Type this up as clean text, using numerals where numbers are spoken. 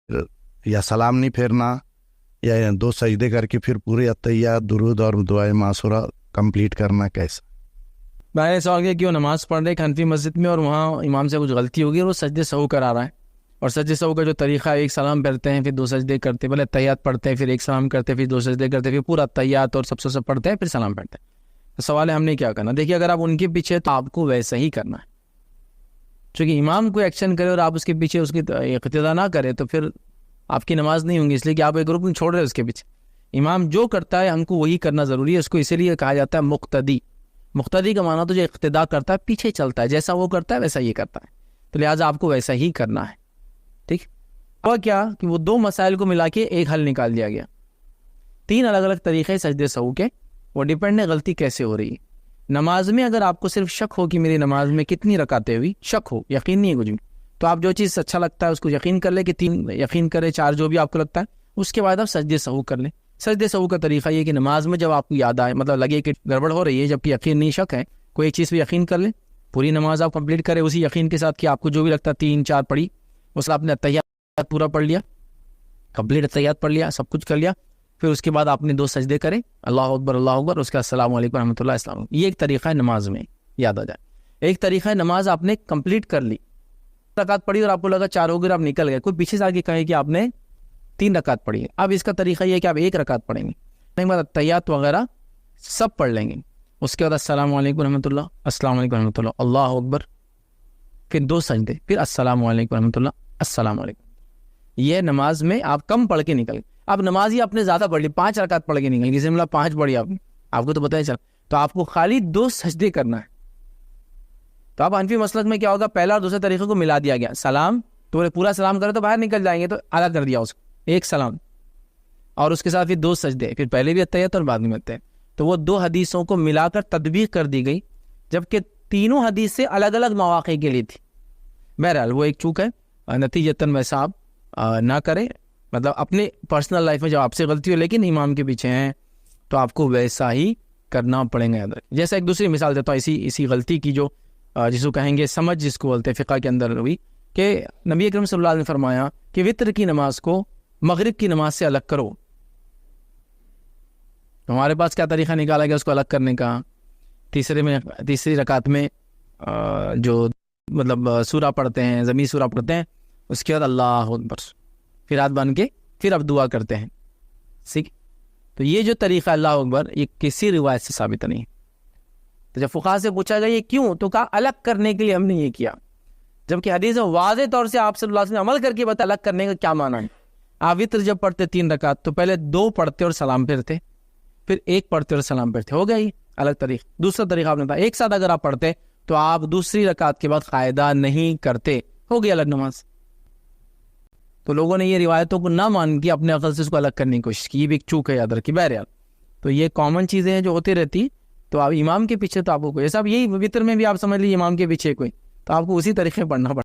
या सलाम नहीं फेरना, या 2 सजदे करके फिर पूरे अत्तहियात, दुरूद और दुआए मासूरा कंप्लीट करना, कैसा? मैंने सवाल किया कि वो नमाज़ पढ़ रहे एक हनफी मस्जिद में और वहाँ इमाम से कुछ गलती होगी और वो सजदे सहू करा रहा है, और सजदे सहू का जो तरीका है, एक सलाम पढ़ते हैं फिर 2 सजदे करते, पहले तहियात पढ़ते हैं फिर एक सलाम करते फिर 2 सजदे करते फिर पूरा तहियात और सबसे सब पढ़ते हैं फिर सलाम पढ़ते हैं। तो सवाल है हमने क्या करना? देखिए, अगर आप उनके पीछे तो आपको वैसा ही करना है, क्योंकि इमाम कोई एक्शन करे और आप उसके पीछे उसकी इक्तिदा ना करे तो फिर आपकी नमाज नहीं होंगी, इसलिए कि आप एक रुकन छोड़ रहे हो उसके पीछे। इमाम जो करता है हमको वही करना ज़रूरी है, उसको इसीलिए कहा जाता है मुक्तदी। मुक्तदी का माना तो जो इक्तिदा करता है, पीछे चलता है, जैसा वो करता है वैसा ये करता है, तो लिहाजा आपको वैसा ही करना है। ठीक। हुआ क्या कि वो 2 मसाइल को मिला के एक हल निकाल दिया गया। 3 अलग अलग तरीक़े सजदे सहू के, वो डिपेंड है गलती कैसे हो रही है। नमाज में अगर आपको सिर्फ शक हो कि मेरी नमाज में कितनी रकातें हुई, शक हो, यकीन नहीं है कुछ भी, तो आप जो चीज़ अच्छा लगता है उसको यकीन कर ले कि 3 यकीन करे, 4 जो भी आपको लगता है, उसके बाद आप सजदे सहू कर लें। सजदे सहू का तरीका ये कि नमाज में जब आपको याद आए, मतलब लगे कि गड़बड़ हो रही है, जबकि यकीन नहीं शक है, कोई एक चीज़ पे यकीन कर ले, पूरी नमाज आप कंप्लीट करें उसी यकीन के साथ कि आपको जो भी लगता है 3-4 पढ़ी, उससे आपने अत्तहियात पूरा पढ़ लिया, कंप्लीट अत्तहियात पढ़ लिया, सब कुछ कर लिया, फिर उसके बाद आपने 2 सजदे करें, अल्लाह अकबर, उसका अस्सलामु अलैकुम रहमतुल्लाह अस्सलाम। ये एक तरीका है नमाज में, याद आ जाए। एक तरीका है नमाज आपने कंप्लीट कर ली, रकात पढ़ी और आपको लगा 4 हो गए, आप निकल गए, कोई पीछे से आके कहे कि आपने 3 रकात पढ़ी है। अब इसका तरीका ये है कि आप 1 रकात पढ़ेंगे, उसके बाद अत्तहियात वगैरह सब पढ़ लेंगे, उसके बाद अस्सलामु अलैकुम रहमतुल्लाह, अस्सलामु अलैकुम रहमतुल्लाह, अल्लाह अकबर, फिर 2 सजदे, फिर अस्सलामु अलैकुम रहमतुल्लाह, अस्सलामु अलैकुम। ये नमाज में आप कम पढ़ के निकल। अब नमाज ही आपने ज़्यादा पढ़ ली, 5 रकात पढ़ के निकल, किसी मतलब 5 पढ़ी आपने, आपको तो पता ही चला, तो आपको खाली 2 सजदे करना है। तो अब हनफी मसलक में क्या होगा, पहला और दूसरे तरीके को मिला दिया गया। सलाम तो बोले पूरा सलाम करे तो बाहर निकल जाएंगे, तो अलग कर दिया उसको, 1 सलाम और उसके साथ फिर 2 सजदे, फिर पहले भी अत्तहियात और बाद में अत्तहियात। तो वो 2 हदीसों को मिलाकर तदबीक कर दी गई, जबकि तीनों हदीस से अलग अलग मौक़े के लिए थी। बहरहाल वो एक चूक है, नतीजतन वैसा आप ना करें, मतलब अपने पर्सनल लाइफ में जब आपसे गलती हो लेकिन इमाम के पीछे हैं तो आपको वैसा ही करना पड़ेगा। याद रखें। जैसा एक दूसरी मिसाल देता हूँ इसी गलती की, जो जिसको कहेंगे समझ, जिसको बोलते हैं फ़िक़्ह के अंदर हुई, कि नबी अकरम सल्लल्लाहु अलैहि वसल्लम ने फरमाया कि वित्र की नमाज को मगरिब की नमाज से अलग करो। तो हमारे पास क्या तरीका निकाला गया उसको अलग करने का? तीसरी रकात में जो मतलब सूरा पढ़ते हैं, ज़मीन सूरा पढ़ते हैं, उसके बाद अल्लाह अकबर, फिर हाथ बांध के फिर अब दुआ करते हैं। ठीक। तो ये जो तरीका अल्लाह अकबर, ये किसी रिवायत से साबित नहीं है। तो जब फुक़हा से पूछा गया ये क्यों, तो कहा अलग करने के लिए हमने ये किया, जबकि हदीस में वाज़ेह तौर से आप सल्लल्लाहु अलैहि वसल्लम ने अमल करके बता अलग करने का क्या माना है। आप वित्र जब पढ़ते 3 रकात तो पहले 2 पढ़ते और सलाम फिरते, फिर 1 पढ़ते और सलाम फिरते, हो गया ये अलग तरीका। दूसरा तरीका आपने बताया, एक साथ अगर आप पढ़ते तो आप दूसरी रकात के बाद कायदा नहीं करते, हो गई अलग नमाज। तो लोगों ने ये रिवायतों को ना मान के अपने अकल से इसको अलग करने की कोशिश की, ये भी एक चूक है, याद रखिए। बहरहाल तो ये कॉमन चीज़ें हैं जो होती रहती। तो आप इमाम के पीछे तो आपको कोई ऐसा, यही वित्र में भी आप समझ लीजिए इमाम के पीछे कोई, तो आपको उसी तरीके पढ़ना पड़ेगा।